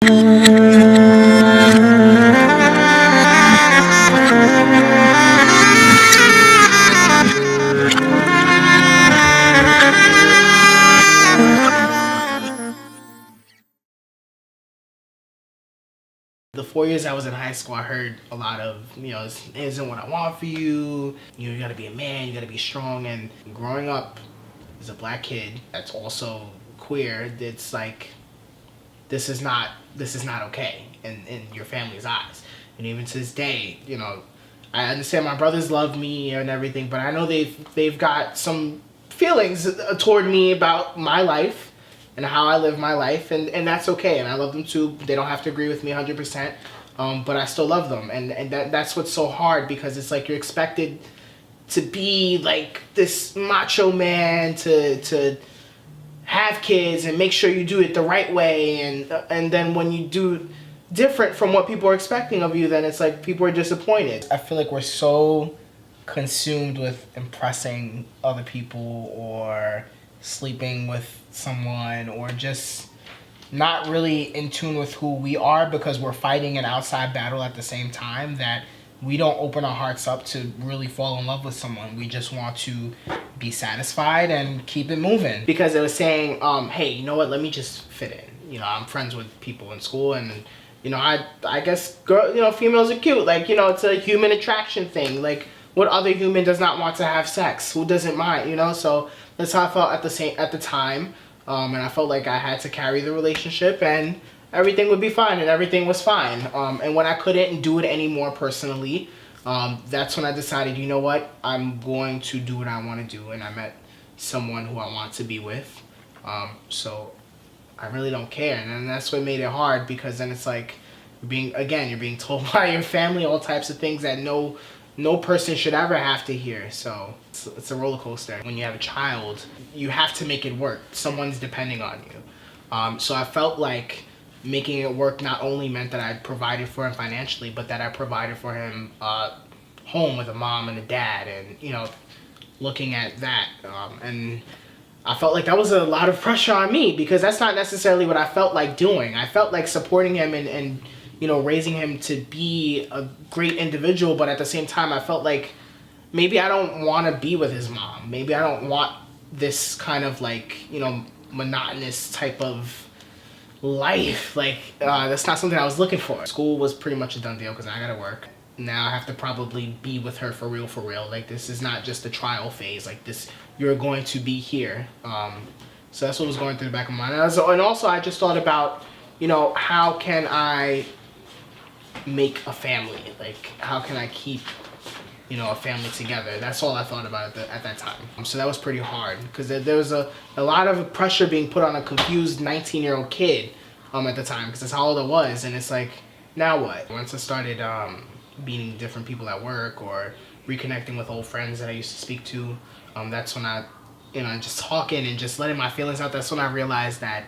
The 4 years I was in high school, I heard a lot of, it isn't what I want for you. You gotta be a man, you gotta be strong. And growing up as a black kid that's also queer, it's like, this is not okay in your family's eyes. And even to this day, I understand my brothers love me and everything, but I know they've got some feelings toward me about my life and how I live my life, and that's okay, and I love them too. They don't have to agree with me 100%, but I still love them, and that's what's so hard, because it's like you're expected to be like this macho man, to have kids and make sure you do it the right way, and then when you do different from what people are expecting of you, then it's like people are disappointed. I feel like we're so consumed with impressing other people, or sleeping with someone, or just not really in tune with who we are, because we're fighting an outside battle at the same time, that we don't open our hearts up to really fall in love with someone. We just want to be satisfied and keep it moving. Because it was saying, hey, you know what, let me just fit in. I'm friends with people in school, and I guess females are cute. Like, it's a human attraction thing. Like, what other human does not want to have sex? Who doesn't mind, So that's how I felt at the time. And I felt like I had to carry the relationship, and everything would be fine, and everything was fine. And when I couldn't do it anymore personally, that's when I decided, you know what, I'm going to do what I want to do, and I met someone who I want to be with. So I really don't care, and then that's what made it hard, because then it's like you're being told by your family all types of things that no person should ever have to hear. So it's a roller coaster. When you have a child, you have to make it work. Someone's depending on you. So I felt like making it work not only meant that I provided for him financially, but that I provided for him home with a mom and a dad, and looking at that. And I felt like that was a lot of pressure on me, because that's not necessarily what I felt like doing. I felt like supporting him and raising him to be a great individual, but at the same time, I felt like maybe I don't want to be with his mom. Maybe I don't want this kind of like, monotonous type of life. Like, that's not something I was looking for. School was pretty much a done deal, because I gotta work. Now I have to probably be with her for real. Like, this is not just a trial phase. Like, this, you're going to be here. So that's what was going through the back of my mind. And also I just thought about, how can I make a family? Like, how can I keep a family together? That's all I thought about at that time. So that was pretty hard, because there was a lot of pressure being put on a confused 19-year-old kid at the time, because that's how old I was. And it's like, now what? Once I started meeting different people at work, or reconnecting with old friends that I used to speak to, that's when I just talking and just letting my feelings out, that's when I realized that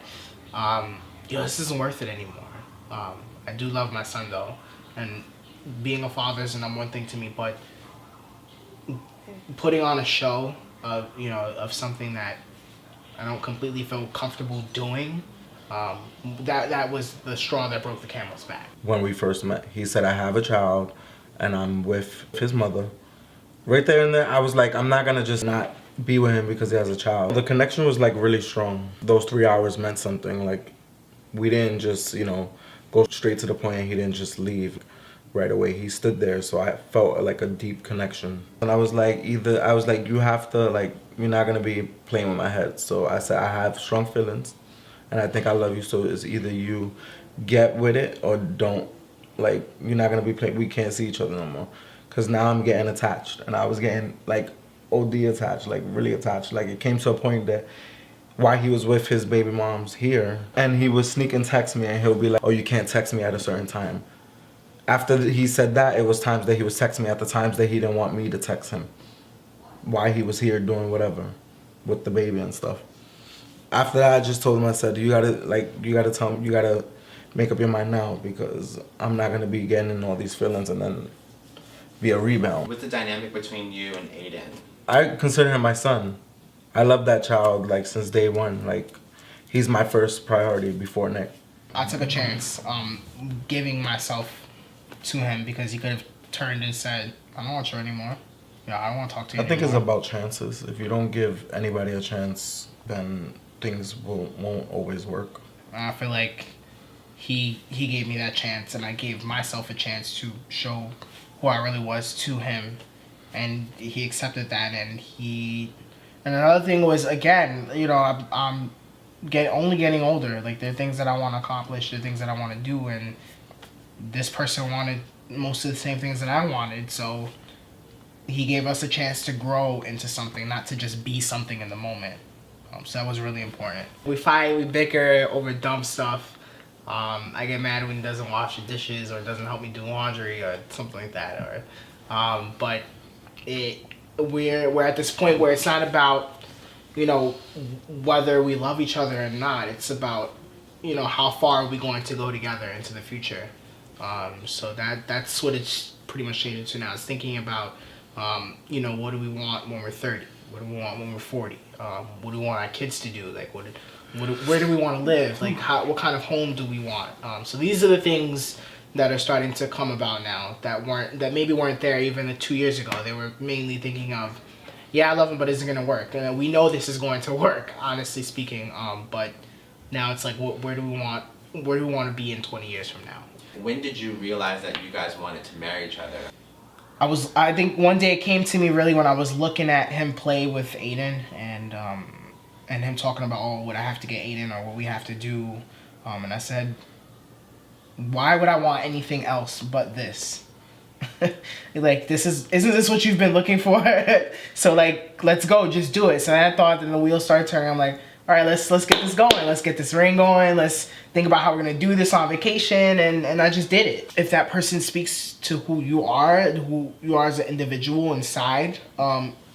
this isn't worth it anymore. I do love my son though, and being a father is the number one thing to me, but putting on a show of something that I don't completely feel comfortable doing, that was the straw that broke the camel's back. When we first met, he said, I have a child and I'm with his mother. Right there and there, I was like, I'm not gonna just not be with him because he has a child. The connection was like really strong. Those 3 hours meant something. Like, we didn't just, go straight to the point, and he didn't just leave right away. He stood there, so I felt like a deep connection. And I was like, you have to, like, you're not gonna be playing with my head. So I said, I have strong feelings, and I think I love you, so it's either you get with it or don't. Like, you're not gonna be playing, we can't see each other no more. Cause now I'm getting attached, and I was getting like OD attached, like really attached. Like, it came to a point that while he was with his baby moms here, and he would sneak and text me, and he'll be like, oh, you can't text me at a certain time. After he said that, it was times that he was texting me at the times that he didn't want me to text him, while he was here doing whatever with the baby and stuff. After that, I just told him, I said, you gotta tell him, you gotta make up your mind now, because I'm not gonna be getting in all these feelings and then be a rebound. What's the dynamic between you and Aiden? I consider him my son. I love that child, like, since day one. Like, he's my first priority before Nick. I took a chance giving myself to him because he could have turned and said, I don't want you anymore. Yeah, I don't want to talk to you I think anymore. it's about chances. If you don't give anybody a chance, then things won't always work. I feel like he gave me that chance, and I gave myself a chance to show who I really was to him, and he accepted that. And another thing was, again, you know, I'm only getting older. Like, there are things that I want to accomplish, there are things that I want to do, and this person wanted most of the same things that I wanted, so he gave us a chance to grow into something, not to just be something in the moment. So that was really important. We fight, we bicker over dumb stuff. I get mad when he doesn't wash the dishes or doesn't help me do laundry or something like that. But we're at this point where it's not about, you know, whether we love each other or not. It's about, you know, how far are we going to go together into the future. So that's what it's pretty much changed to now. It's thinking about, you know, what do we want when we're 30? What do we want when we're 40? What do we want our kids to do? Like, where do we want to live? Like, what kind of home do we want? So these are the things that are starting to come about now that maybe weren't there even 2 years ago. They were mainly thinking of, yeah, I love him, but is it gonna work? And we know this is going to work, honestly speaking. But now it's like, where do we want to be in 20 years from now? When did you realize that you guys wanted to marry each other? I think one day it came to me really when I was looking at him play with Aiden and him talking about, oh, what I have to get Aiden or what we have to do. And I said, why would I want anything else but this? Like, isn't this what you've been looking for? So, like, let's go, just do it. So I thought that the wheels started turning. I'm like, all right, let's get this going. Let's get this ring going. Let's think about how we're gonna do this on vacation. And I just did it. If that person speaks to who you are as an individual inside,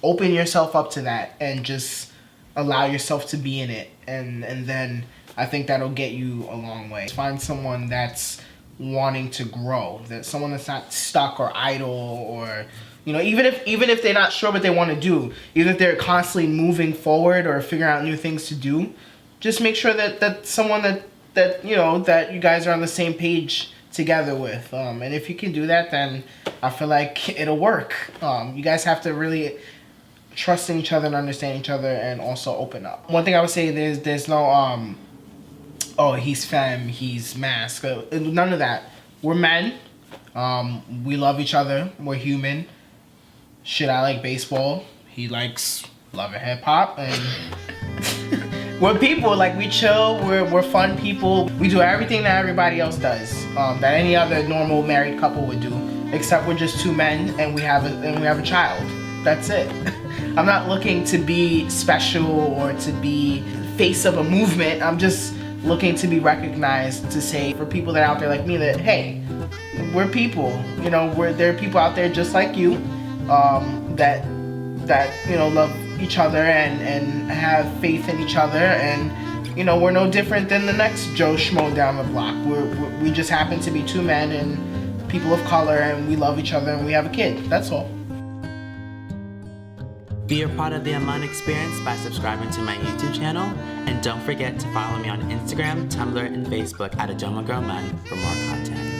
open yourself up to that and just allow yourself to be in it. And then I think that'll get you a long way. Find someone that's wanting to grow, that someone that's not stuck or idle, or, you know, even if they're not sure what they want to do, even if they're constantly moving forward or figuring out new things to do, just make sure that someone that you know, that you guys are on the same page together with. And if you can do that, then I feel like it'll work. You guys have to really trust in each other and understand each other, and also open up. One thing I would say, there's no oh, he's femme, he's mask, none of that. We're men. We love each other. We're human. Shit, I like baseball. He likes love and hip hop, and we're people. Like, we chill. We're fun people. We do everything that everybody else does, that any other normal married couple would do, except we're just two men and we have a child. That's it. I'm not looking to be special or to be face of a movement. I'm just looking to be recognized, to say for people that are out there like me that, hey, we're people. You know, there are people out there just like you, that you know, love each other and have faith in each other, and, you know, we're no different than the next Joe Schmo down the block. We just happen to be two men and people of color, and we love each other and we have a kid. That's all. Be a part of the Aman experience by subscribing to my YouTube channel, and don't forget to follow me on Instagram, Tumblr, and Facebook at Adomako for more content.